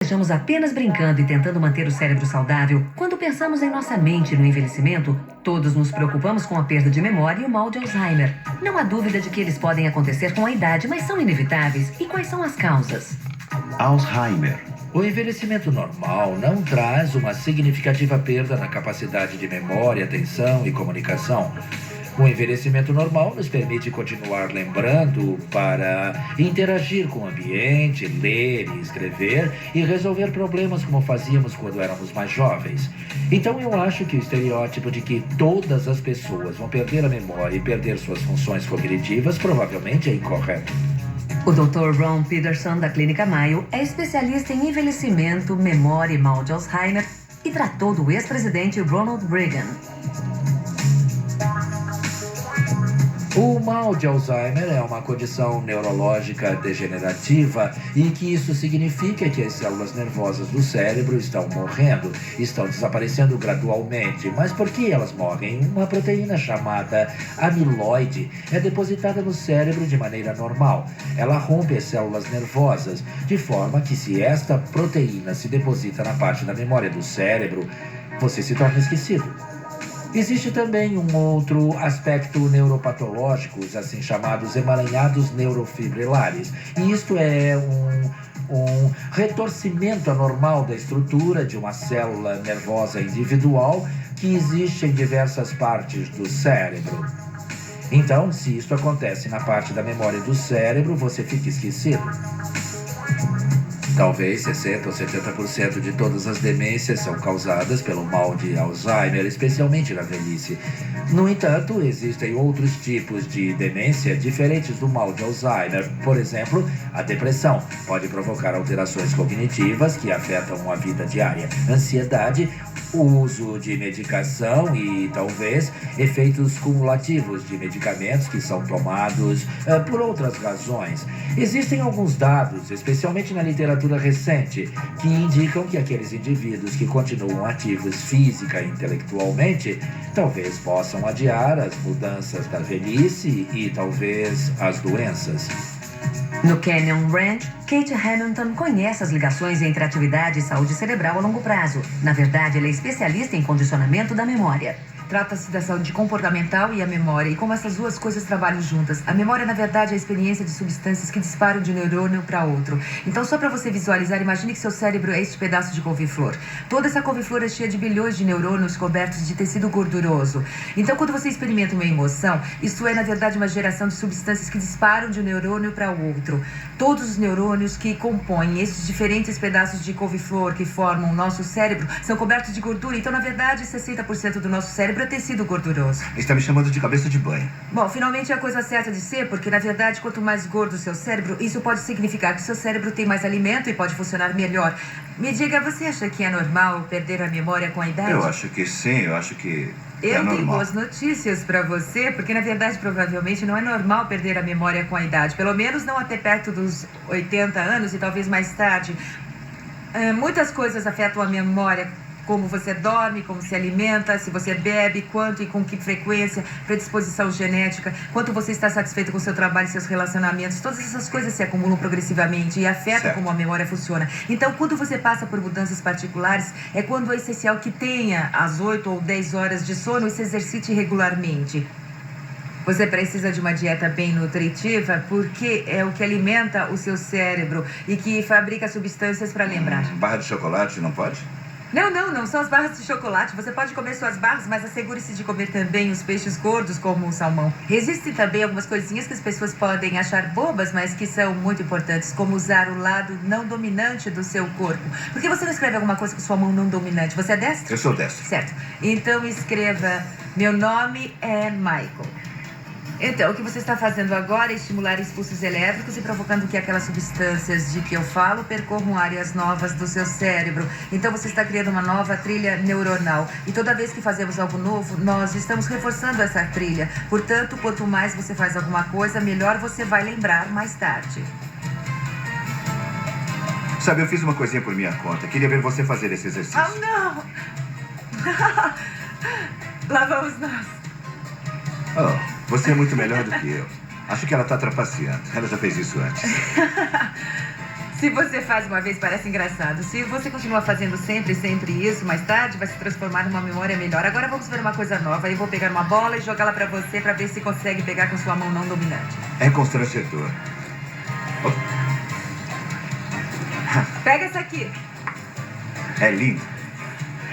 Estamos apenas brincando e tentando manter o cérebro saudável. Quando pensamos em nossa mente e no envelhecimento, todos nos preocupamos com a perda de memória e o mal de Alzheimer. Não há dúvida de que eles podem acontecer com a idade, mas são inevitáveis. E quais são as causas? Alzheimer. O envelhecimento normal não traz uma significativa perda na capacidade de memória, atenção e comunicação. O envelhecimento normal nos permite continuar lembrando para interagir com o ambiente, ler e escrever e resolver problemas como fazíamos quando éramos mais jovens. Então eu acho que o estereótipo de que todas as pessoas vão perder a memória e perder suas funções cognitivas provavelmente é incorreto. O Dr. Ron Peterson, da Clínica Mayo, é especialista em envelhecimento, memória e mal de Alzheimer e tratou do ex-presidente Ronald Reagan. O mal de Alzheimer é uma condição neurológica degenerativa e que isso significa que as células nervosas do cérebro estão morrendo, estão desaparecendo gradualmente. Mas por que elas morrem? Uma proteína chamada amiloide é depositada no cérebro de maneira normal. Ela rompe as células nervosas, de forma que se esta proteína se deposita na parte da memória do cérebro, você se torna esquecido. Existe também um outro aspecto neuropatológico, os assim chamados emaranhados neurofibrilares. E isto é um retorcimento anormal da estrutura de uma célula nervosa individual que existe em diversas partes do cérebro. Então, se isto acontece na parte da memória do cérebro, você fica esquecido. Talvez 60% ou 70% de todas as demências são causadas pelo mal de Alzheimer, especialmente na velhice. No entanto, existem outros tipos de demência diferentes do mal de Alzheimer. Por exemplo, a depressão pode provocar alterações cognitivas que afetam a vida diária. Ansiedade, o uso de medicação e, talvez, efeitos cumulativos de medicamentos que são tomados por outras razões. Existem alguns dados, especialmente na literatura recente, que indicam que aqueles indivíduos que continuam ativos física e intelectualmente talvez possam adiar as mudanças da velhice e, talvez, as doenças. No Canyon Ranch, Kate Hamilton conhece as ligações entre atividade e saúde cerebral a longo prazo. Na verdade, ela é especialista em condicionamento da memória. Trata-se da saúde comportamental e a memória, e como essas duas coisas trabalham juntas. A memória, na verdade, é a experiência de substâncias que disparam de um neurônio para outro. Então, só para você visualizar, imagine que seu cérebro é este pedaço de couve-flor. Toda essa couve-flor é cheia de bilhões de neurônios cobertos de tecido gorduroso. Então, quando você experimenta uma emoção, isso é, na verdade, uma geração de substâncias que disparam de um neurônio para o outro. Todos os neurônios que compõem esses diferentes pedaços de couve-flor que formam o nosso cérebro são cobertos de gordura. Então, na verdade, 60% do nosso cérebro é tecido gorduroso. Está me chamando de cabeça de banho. Bom, finalmente é a coisa certa de ser, porque na verdade, quanto mais gordo o seu cérebro, isso pode significar que o seu cérebro tem mais alimento e pode funcionar melhor. Me diga, você acha que é normal perder a memória com a idade? Eu acho que sim, eu acho que é Eu normal. tenho boas notícias pra você, porque na verdade provavelmente não é normal perder a memória com a idade. Pelo menos não até perto dos 80 anos e talvez mais tarde. Muitas coisas afetam a memória. Como você dorme, como se alimenta, se você bebe, quanto e com que frequência, predisposição genética, quanto você está satisfeito com o seu trabalho e seus relacionamentos. Todas essas coisas se acumulam progressivamente e afetam Certo. como a memória funciona. Então, quando você passa por mudanças particulares, é quando é essencial que tenha as 8 ou 10 horas de sono e se exercite regularmente. Você precisa de uma dieta bem nutritiva porque é o que alimenta o seu cérebro e que fabrica substâncias para lembrar. Barra de chocolate não pode? Não são as barras de chocolate. Você pode comer suas barras, mas assegure-se de comer também os peixes gordos, como o salmão. Existem também algumas coisinhas que as pessoas podem achar bobas, mas que são muito importantes, como usar o lado não dominante do seu corpo. Por que você não escreve alguma coisa com sua mão não dominante? Você é destro? Eu sou destro. Certo. Então escreva: meu nome é Michael. Então, o que você está fazendo agora é estimular impulsos elétricos e provocando que aquelas substâncias de que eu falo percorram áreas novas do seu cérebro. Então, você está criando uma nova trilha neuronal. E toda vez que fazemos algo novo, nós estamos reforçando essa trilha. Portanto, quanto mais você faz alguma coisa, melhor você vai lembrar mais tarde. Sabe, eu fiz uma coisinha por minha conta. Queria ver você fazer esse exercício. Oh, não! Lá vamos nós. Oh, você é muito melhor do que eu. Acho que ela está trapaceando. Ela já fez isso antes. Se você faz uma vez, parece engraçado. Se você continua fazendo sempre isso, mais tarde vai se transformar numa memória melhor. Agora vamos ver uma coisa nova. Eu vou pegar uma bola e jogá-la pra você pra ver se consegue pegar com sua mão não dominante. É constrangedor. Pega essa aqui. É lindo.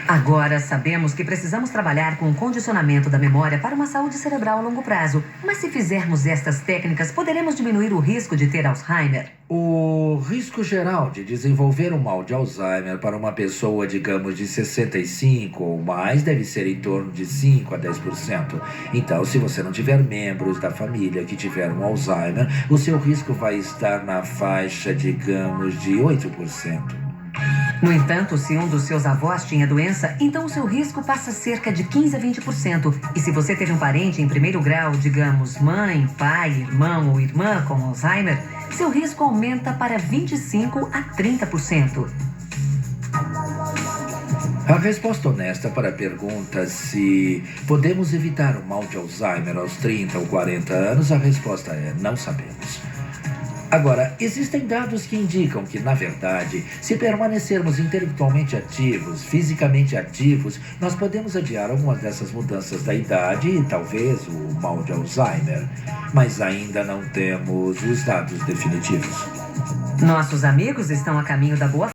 Agora sabemos que precisamos trabalhar com o condicionamento da memória para uma saúde cerebral a longo prazo. Mas se fizermos estas técnicas, poderemos diminuir o risco de ter Alzheimer. O risco geral de desenvolver um mal de Alzheimer para uma pessoa, digamos, de 65 ou mais, deve ser em torno de 5 a 10%. Então, se você não tiver membros da família que tiveram Alzheimer, o seu risco vai estar na faixa, digamos, de 8%. No entanto, se um dos seus avós tinha doença, então o seu risco passa cerca de 15 a 20%. E se você teve um parente em primeiro grau, digamos, mãe, pai, irmão ou irmã com Alzheimer, seu risco aumenta para 25 a 30%. A resposta honesta para a pergunta se podemos evitar o mal de Alzheimer aos 30 ou 40 anos, a resposta é não sabemos. Agora, existem dados que indicam que, na verdade, se permanecermos intelectualmente ativos, fisicamente ativos, nós podemos adiar algumas dessas mudanças da idade e talvez o mal de Alzheimer. Mas ainda não temos os dados definitivos. Nossos amigos estão a caminho da boa